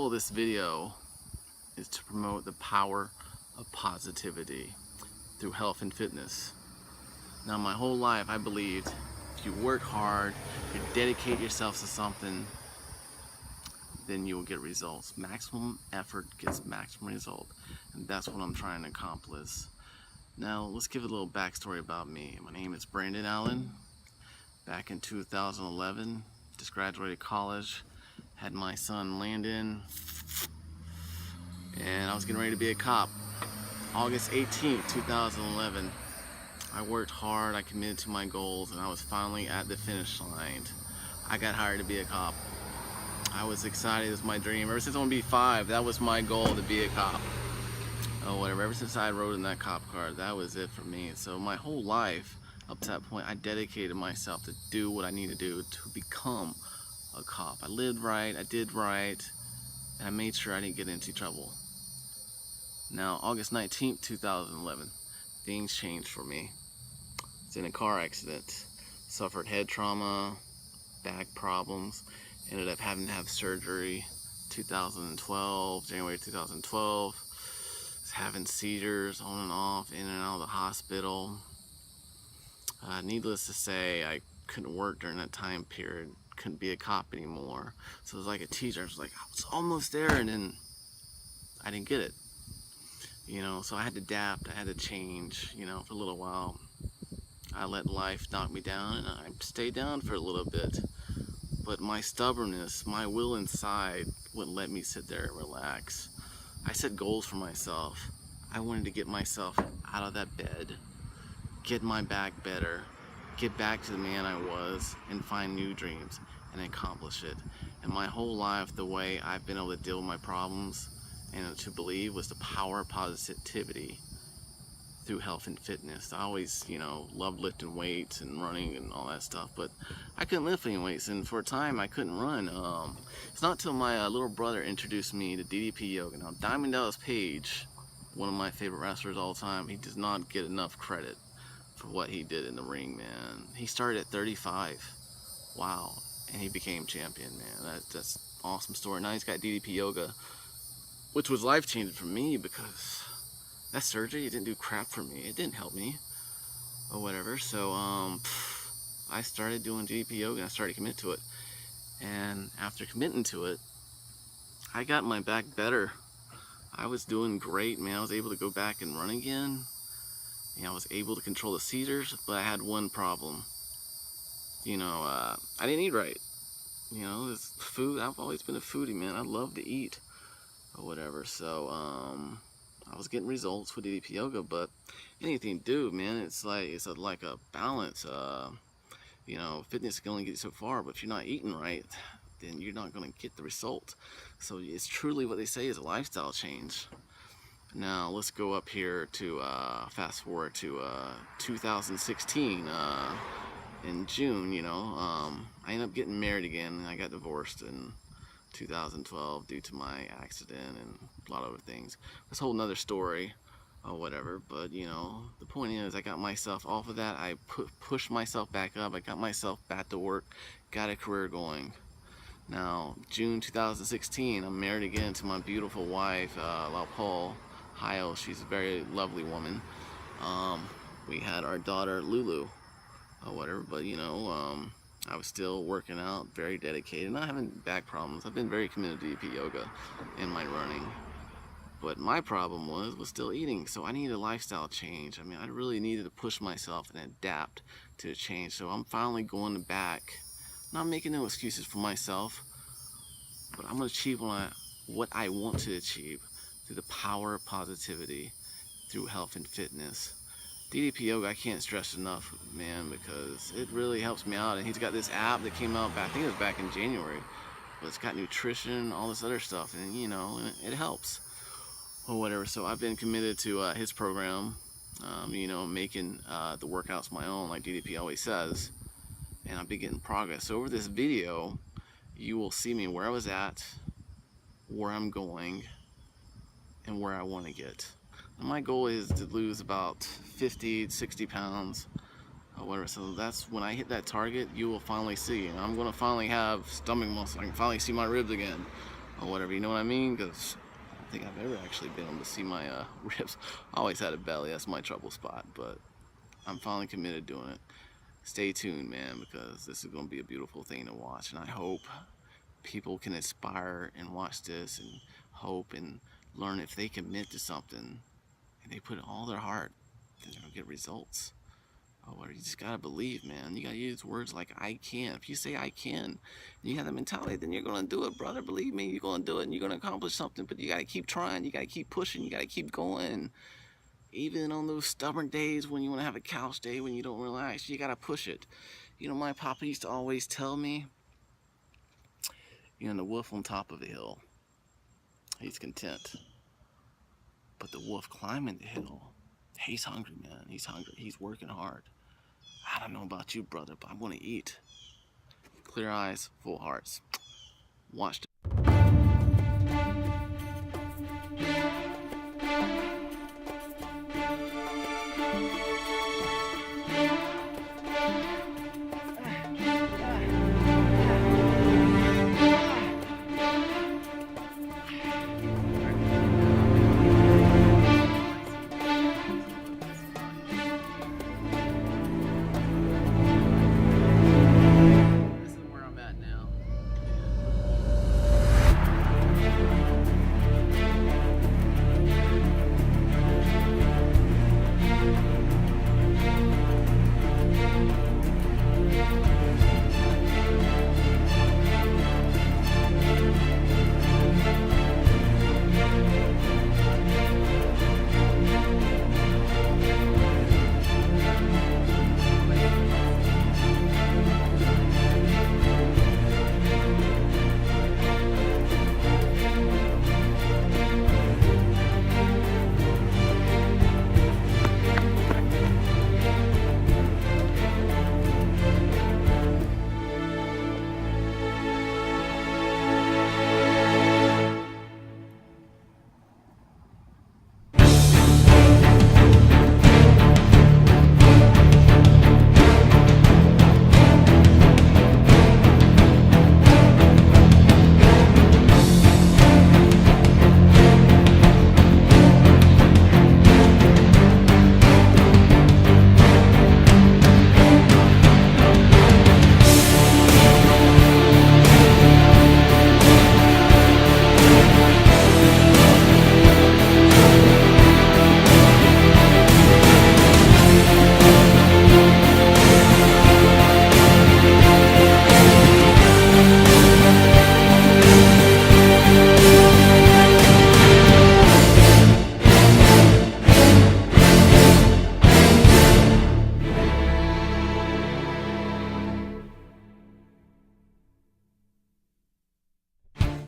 of this video is to promote the power of positivity through health and fitness. Now, my whole life I believed if you work hard, you dedicate yourself to something, then you will get results. Maximum effort gets maximum result, and that's what I'm trying to accomplish. Now, let's give a little backstory about me. My name is Brandon Allen. Back in 2011, just graduated college, had my son Landon, and I was getting ready to be a cop. August 18th, 2011, I worked hard, I committed to my goals, and I was finally at the finish line. I got hired to be a cop. I was excited, it was my dream. Ever since I was gonna be 5, that was my goal, to be a cop. Oh, whatever, ever since I rode in that cop car, that was it for me. So my whole life, up to that point, I dedicated myself to do what I need to do to become a cop. I lived right, I did right, and I made sure I didn't get into trouble. Now, August 19th, 2011, things changed for me. I was in a car accident, suffered head trauma, back problems, ended up having to have surgery 2012, January 2012, was having seizures on and off, in and out of the hospital. Needless to say, I couldn't work during that time period, couldn't be a cop anymore. So it was like a teacher, I was like, I was almost there, and then I didn't get it. You know, so I had to adapt, I had to change, you know, for a little while. I let life knock me down, and I stayed down for a little bit. But my stubbornness, my will inside wouldn't let me sit there and relax. I set goals for myself. I wanted to get myself out of that bed, get my back better, get back to the man I was, and find new dreams and accomplish it. And my whole life, the way I've been able to deal with my problems and to believe was the power of positivity through health and fitness. I always, you know, loved lifting weights and running and all that stuff, but I couldn't lift any weights, and for a time I couldn't run. It's not until my little brother introduced me to DDP yoga. Now, Diamond Dallas Page, one of my favorite wrestlers of all time, he does not get enough credit for what he did in the ring, man. He started at 35, wow, and he became champion, man. That's an awesome story. Now he's got DDP yoga, which was life-changing for me because that surgery, it didn't do crap for me. It didn't help me or whatever. So I started doing DDP yoga and I started committing to it. And after committing to it, I got my back better. I was doing great, man. I was able to go back and run again. You know, I was able to control the seizures, but I had one problem. You know, I didn't eat right. You know, this food, I've always been a foodie, man. I love to eat or whatever. So I was getting results with DDP yoga, but anything to do, man, it's like a balance. You know, fitness can only get you so far, but if you're not eating right, then you're not going to get the result. So it's truly what they say is a lifestyle change. Now let's go up here to fast forward to 2016. In June, you know, I ended up getting married again, and I got divorced in 2012 due to my accident and a lot of other things. This whole nother story or whatever, but you know, the point is I got myself off of that. I pushed myself back up. I got myself back to work, got a career going. Now, June 2016, I'm married again to my beautiful wife, Laupole Ohio. She's a very lovely woman. We had our daughter Lulu or whatever, but you know, I was still working out, very dedicated, not having back problems. I've been very committed to DDP yoga and my running. But my problem was still eating, so I needed a lifestyle change. I mean, I really needed to push myself and adapt to a change. So I'm finally going back, not making no excuses for myself, but I'm gonna achieve what I want to achieve through the power of positivity, through health and fitness. DDP yoga, I can't stress enough, man, because it really helps me out. And he's got this app that came out, I think it was back in January, but it's got nutrition, all this other stuff, and you know, it helps or whatever. So I've been committed to his program, you know, making the workouts my own, like DDP always says, and I've been getting progress. So over this video, you will see me where I was at, where I'm going, and where I want to get. My goal is to lose about 50 to 60 pounds or whatever. So that's when I hit that target, you will finally see. And I'm going to finally have stomach muscle. I can finally see my ribs again or whatever, you know what I mean? Because I don't think I've ever actually been able to see my ribs. I always had a belly, that's my trouble spot, but I'm finally committed to doing it. Stay tuned, man, because this is going to be a beautiful thing to watch, and I hope people can inspire and watch this and hope and learn. If they commit to something and they put all their heart, then they're going to get results. Oh, you just gotta believe, man. You gotta use words like I can. If you say I can, and you have that mentality, then you're gonna do it, brother. Believe me, you're gonna do it and you're gonna accomplish something. But you gotta keep trying, you gotta keep pushing, you gotta keep going. Even on those stubborn days when you wanna have a couch day, when you don't relax, you gotta push it. You know, my papa used to always tell me, the wolf on top of the hill, he's content. But the wolf climbing the hill, he's hungry, man. He's hungry. He's working hard. I don't know about you, brother, but I'm gonna eat. Clear eyes, full hearts. Watch.